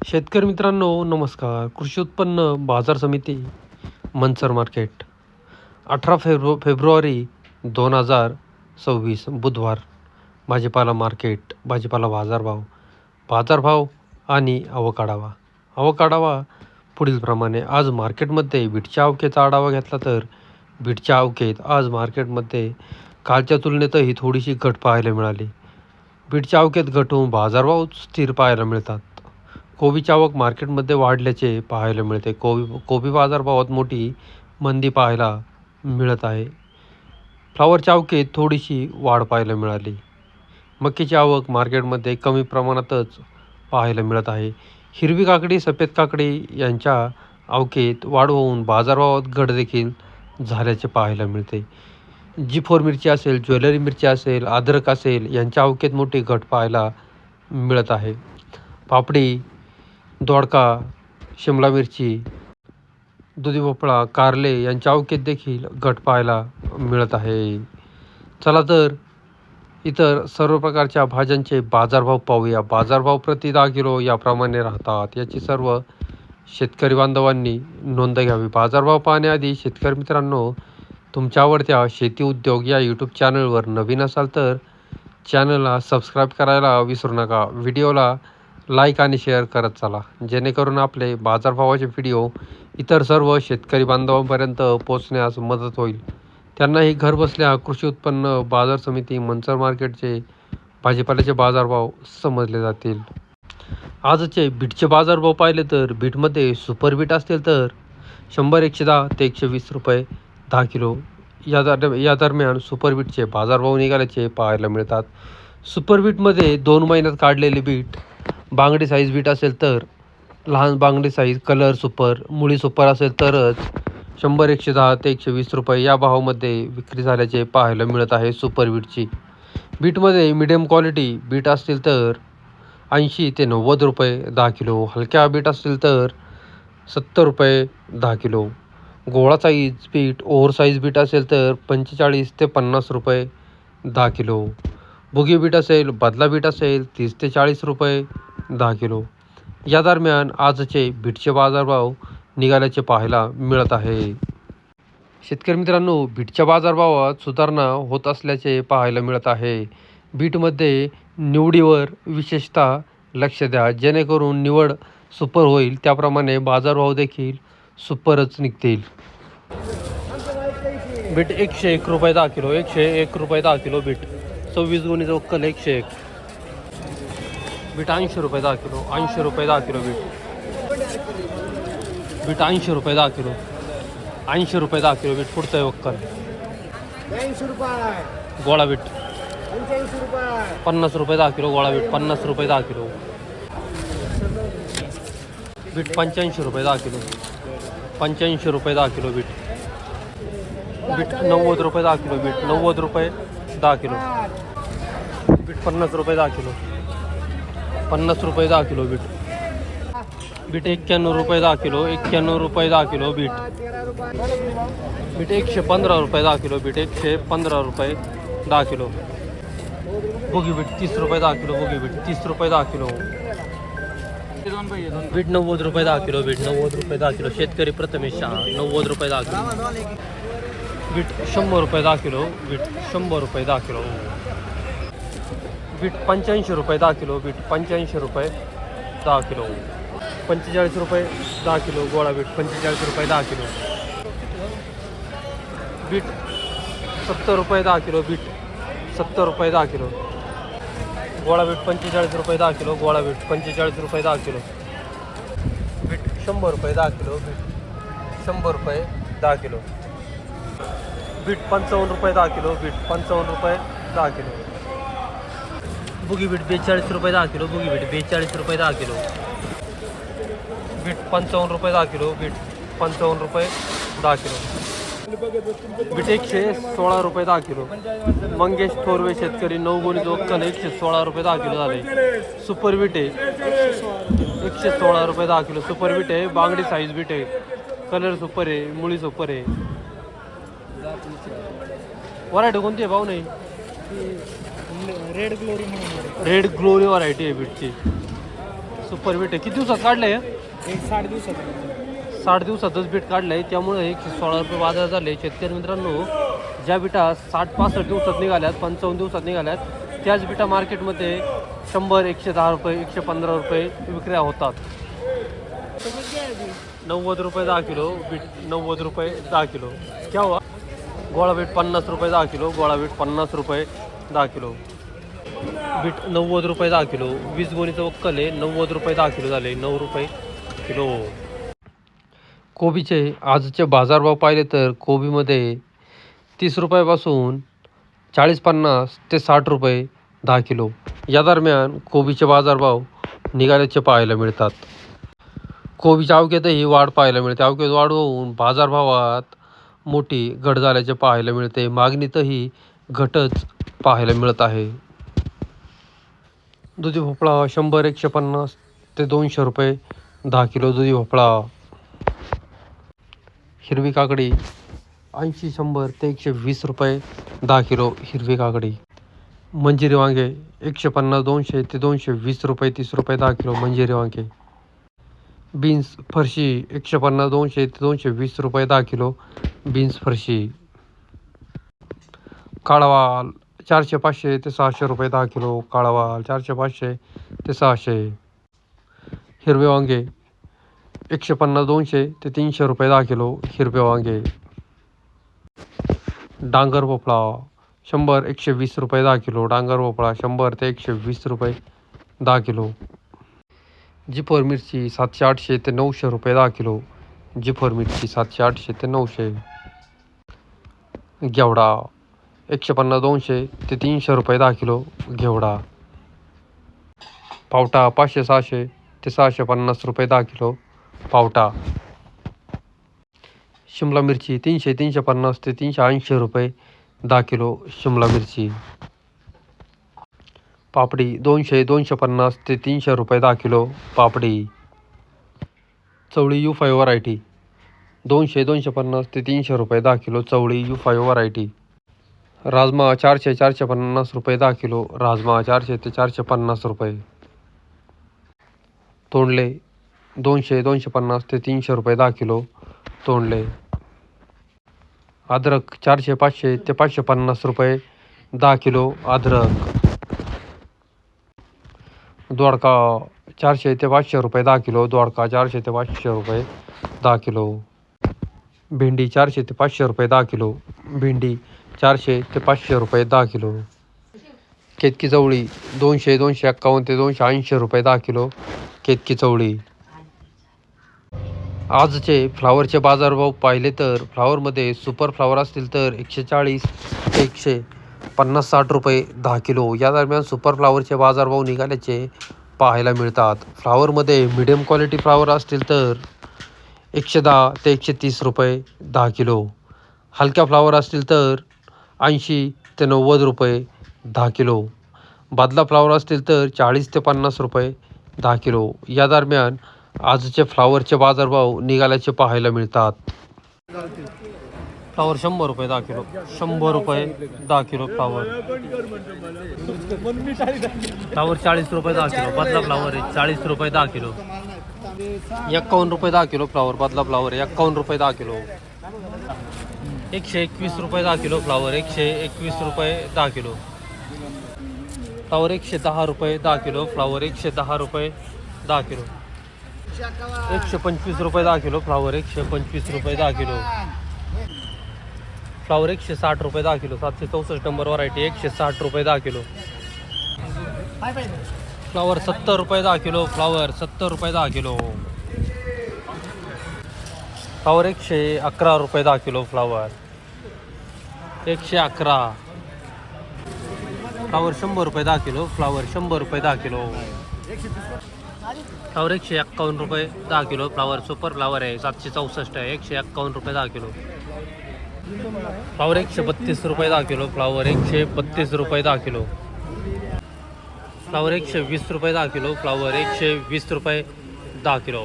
शेतकरी मित्रांनो नमस्कार. कृषी उत्पन्न बाजार समिती मनसर मार्केट 18 फेब्रुवारी 2026 बुधवार. भाजीपाला मार्केट, भाजीपाला बाजारभाव आणि आवक आढावा पुढीलप्रमाणे. आज मार्केटमध्ये बीटच्या आवकेचा आढावा घेतला तर बीटच्या आवकेत आज मार्केटमध्ये कालच्या तुलनेतही थोडीशी घट पाहायला मिळाली. बीटच्या आवकेत घट होऊन बाजारभाव स्थिर पाहायला मिळतात. कोबीची आवक मार्केटमध्ये वाढल्याचे पाहायला मिळते. कोबी बाजारभावात मोठी मंदी पाहायला मिळत आहे. फ्लावरच्या आवकेत थोडीशी वाढ पाहायला मिळाली. मक्याची आवक मार्केटमध्ये कमी प्रमाणातच पाहायला मिळत आहे. हिरवी काकडी, सफेद काकडी यांच्या आवकेत वाढ होऊन बाजारभावात घट देखील झाल्याचे पाहायला मिळते. G4 मिरची असेल, ज्वेलरी मिरची असेल, अद्रक असेल यांच्या आवकेत मोठी घट पाहायला मिळत आहे. पापडी, दोडका, शिमला मिरची, दुधी भोपळा, कारले यांच्या आवकेत देखील घट पाहायला मिळत आहे. चला तर इतर सर्व प्रकारच्या भाज्यांचे बाजारभाव पाहूया. बाजारभाव प्रति 10 किलो याप्रमाणे राहतात. याची सर्व शेतकरी बांधवांनी नोंद घ्यावी. बाजारभाव पाहण्याआधी शेतकरी मित्रांनो, तुमच्या आवडत्या शेती उद्योग या यूट्यूब चॅनलवर नवीन असाल तर चॅनलला सबस्क्राईब करायला विसरू नका. व्हिडिओला लाईक आणि शेअर करत चला, जेणेकरून आपले बाजारभावाचे व्हिडिओ इतर सर्व शेतकरी बांधवांपर्यंत पोहोचण्यास मदत होईल. त्यांनाही घरबसल्या कृषी उत्पन्न बाजार समिती मनसर मार्केटचे भाजीपाल्याचे बाजारभाव समजले जातील. आजचे बीटचे बाजारभाव पाहिले तर बीटमध्ये सुपर बीट असतील तर 100, 110 ते 120 रुपये 10 किलो या दरम्यान सुपर बीटचे बाजारभाव निघाल्याचे पाहायला मिळतात. सुपर बीटमध्ये 2 महिन्यात काढलेले बीट, बांगडी साईज बीट असेल तर लहान बांगडी साईज, कलर सुपर, मुळी सुपर असेल तरच 100, 110 ते 120 रुपये या भावामध्ये विक्री झाल्याचे पाहायला मिळत आहे. सुपर बीटची बीटमध्ये मीडियम क्वालिटी बीट असतील तर 80 ते 90 रुपये 10 किलो, हलक्या बीट असतील तर 70 रुपये 10 किलो, गोळा size beet, over size beet असेल तर 45 ते 50 रुपये 10 किलो, भुगी बीट असेल, बदला बीट असेल 30 ते 40 रुपये 10 किलो या दरम्यान आजचे बीटचे बाजारभाव निघाल्याचे पाहायला मिळत आहे. शेतकरी मित्रांनो, बीटच्या बाजारभावात सुधारणा होत असल्याचे पाहायला मिळत आहे. बीटमध्ये निवडीवर विशेषतः लक्ष द्या, जेणेकरून निवड सुपर होईल. त्याप्रमाणे बाजारभाव देखील सुपरच निघतील. बीट 101 रुपये 10 किलो, 101 रुपये 10 किलो बीट, 26 गुणिले वक्कल 101. बीट 80 रुपये 10 किलो, 80 रुपये 10 किलो बीट, बीट 80 रुपये 10 किलो, 80 रुपये 10 किलो बीट. पुढचं आहे वक्कल 80 रुपये, गोळा बीट 85 रुपये, 50 रुपये 10 किलो, गोळा बीट 50 रुपये 10 किलो, बीट 85 रुपये 10 किलो, 85 रुपये 10 किलो बीट, बीट 90 रुपये 10 किलो, बीट 90 रुपये 10 किलो, बीट 50 रुपये 10 किलो, 50 रुपये 10 किलो बीट, बीट 91 रुपये 10 किलो, 91 रुपये 10 किलो बीट, बीट 115 रुपये 10 किलो, बीट 115 रुपये 10 किलो, भुगी बीट 30 रुपये 10 किलो, भुगी बीट 30 रुपये 10 किलो, बीट 90 रुपये 10 किलो, बीट 90 रुपये 10 किलो. शेतकरी प्रथमेश शहा 90 रुपये 10 किलो, बीट 100 रुपये 10 किलो, बीट 100 रुपये 10 किलो, बीट 85 रुपये 10 किलो, बीट 85 रुपये 10 किलो, 45 रुपये 10 किलो, गोळा बीट 45 रुपये 10 किलो, बीट 70 रुपये 10 किलो, बीट 70 रुपये 10 किलो, गोळा बीट 45 रुपये 10 किलो, गोळा बीट 45 रुपये 10 किलो, बीट 100 रुपये 10 किलो, बीट 100 रुपये 10 किलो, बीट 55 रुपये 10 किलो, बीट 55 रुपये 10 किलो, भुगी बीट 42 रुपये 10 किलो, भुगी बीट 42 रुपये 10 किलो, बीट 55 रुपये 10 किलो, बीट 55 रुपये 10 किलो, बीट 116 रुपये 10 किलो. मंगेश थोरवे शेतकरी 9 गुणी वक्कल 116 रुपये 10 किलो झाले. सुपर बीट आहे 116 रुपये 10 किलो, सुपर बीट आहे, बांगडी साईज बीट आहे, कलर सुपर आहे, मुळी सुपर आहे. व्हरायटी कोणती आहे भाऊ? नाही red glory red glory variety आहे बीटची. सुपर बीट आहे. किती दिवसात काढलं आहे? एक 60 दिवसात. 60 दिवसातच बीट काढलं आहे. त्यामुळे 116 रुपये बाजार झाले. शेतकरी मित्रांनो, ज्या बिटा 60-65 दिवसात निघाल्यात, 55 दिवसात निघाल्यात, त्याच बिटा मार्केटमध्ये 100, 110 रुपये, 115 रुपये विक्र्या होतात. 90 रुपये 10 किलो बीट, 90 रुपये 10 किलो. क्या हुआ? गोळा बीट 50 रुपये 10 किलो, गोळा बीट 50 रुपये 10 किलो. बीट 90 रुपये 10 किलो. 20 गोणीचं वक्कल आहे, 90 रुपये 10 किलो झाले, 9 रुपये किलो. कोबीचे आजचे बाजारभाव पाहिले तर कोबीमध्ये 30 रुपयापासून 40-50 ते 60 रुपये 10 किलो या दरम्यान कोबीचे बाजारभाव निघाल्याचे पाहायला मिळतात. कोबीच्या अवघ्यातही वाढ पाहायला मिळते. अवघ्यात वाढ होऊन बाजारभावात मोठी घट झाल्याचे पाहायला मिळते. मागणीतही घटच पाहायला मिळत आहे. दुधी भोपळा 100, 150 ते 200 रुपये 10 किलो दुधी भोपळा. हिरवी काकडी 80, 100 ते 120 रुपये 10 किलो हिरवी काकडी. मंजिरी वांगे 150, 200 ते 220 रुपये 30 रुपये 10 किलो मंजिरी वांगे. बीन्स फरशी 150, 200 ते 220 रुपये 10 किलो बीन्स फरशी. काळावाल 400, 500 ते 600 रुपये 10 किलो काळावाल. 400, 500 ते 600. हिरवे वांगे 150, 200 ते 300 रुपये 10 किलो हिरवे वांगे. डांगर भोपळा 100, 120 रुपये 10 किलो डांगर भोपळा. 100 ते 120 रुपये 10 किलो. जिफर मिरची 700, 800 ते 900 रुपये 10 किलो जिफर मिरची. 700, 800 ते 900. घेवडा 150, 200 ते 300 रुपये 10 किलो घेवडा. पावटा 500, 600 ते 650 रुपये 10 किलो पावटा. शिमला मिरची 300, 350 ते 380 रुपये 10 किलो शिमला मिरची. पापडी 200, 250 ते 300 रुपये 10 किलो पापडी. चवळी U5 व्हरायटी 200, 250 ते 300 रुपये 10 किलो चवळी U5 व्हरायटी. राजमा 400, 450 रुपये 10 किलो राजमा. 400 ते 450 रुपये. तोंडले 200, 250 ते 300 रुपये 10 किलो तोंडले. अद्रक 400, 500 ते 550 रुपये 10 किलो अद्रक. दोडका 400 ते 500 रुपये 10 किलो दोडका. 400 ते 500 रुपये 10 किलो. भेंडी 400 ते 500 रुपये 10 किलो भेंडी. 400 ते 500 रुपये 10 किलो. केतकी चवळी 200, 251 ते 280 रुपये 10 किलो केतकी चवळी. आजचे फ्लावरचे बाजारभाव पाहिले तर फ्लावरमध्ये सुपर फ्लावर असतील तर 140 ते 150-60 रुपये 10 किलो या दरम्यान सुपर फ्लावरचे बाजारभाव निघाल्याचे पाहायला मिळतात. फ्लावरमध्ये मिडियम क्वालिटी फ्लावर असतील तर 110 ते 130 रुपये 10 किलो. हलक्या फ्लावर असतील तर 80 ते 90 रुपये 10 किलो. बादला फ्लावर असतील तर 40 ते 50 रुपये 10 किलो या दरम्यान आजचे फ्लावरचे बाजारभाव निघाल्याचे पाहायला मिळतात. फ्लावर 100 रुपये 10 किलो 100 रुपये 10 किलो फ्लावर. फ्लावर 40 रुपये 10 किलो बदला फ्लावर आहे 40 रुपये 10 किलो. 51 रुपये 10 किलो फ्लावर बदला फ्लावर 51 रुपये 10 किलो. 121 रुपये 10 किलो फ्लावर 121 रुपये 10 किलो. फ्लावर 110 रुपये 10 किलो फ्लावर 110 रुपये 10 किलो. 125 रुपये 10 किलो फ्लावर 125 रुपये 10 किलो. फ्लावर 160 रुपये 10 किलो 764 नंबर व्हरायटी 160 रुपये 10 किलो. फ्लावर 70 रुपये 10 किलो फ्लावर 70 रुपये 10 किलो. फ्लावर 111 रुपये 10 किलो फ्लावर 111. फ्लावर 100 रुपये 10 किलो फ्लावर 100 रुपये 10 किलो. फ्लावर 151 रुपये 10 किलो फ्लावर सुपर फ्लावर आहे 764 आहे 151 रुपये 10 किलो. फ्लावर 132 रुपये 10 किलो फ्लावर 132 रुपये 10 किलो. फ्लावर 120 रुपये 10 किलो फ्लावर 120 रुपये 10 किलो.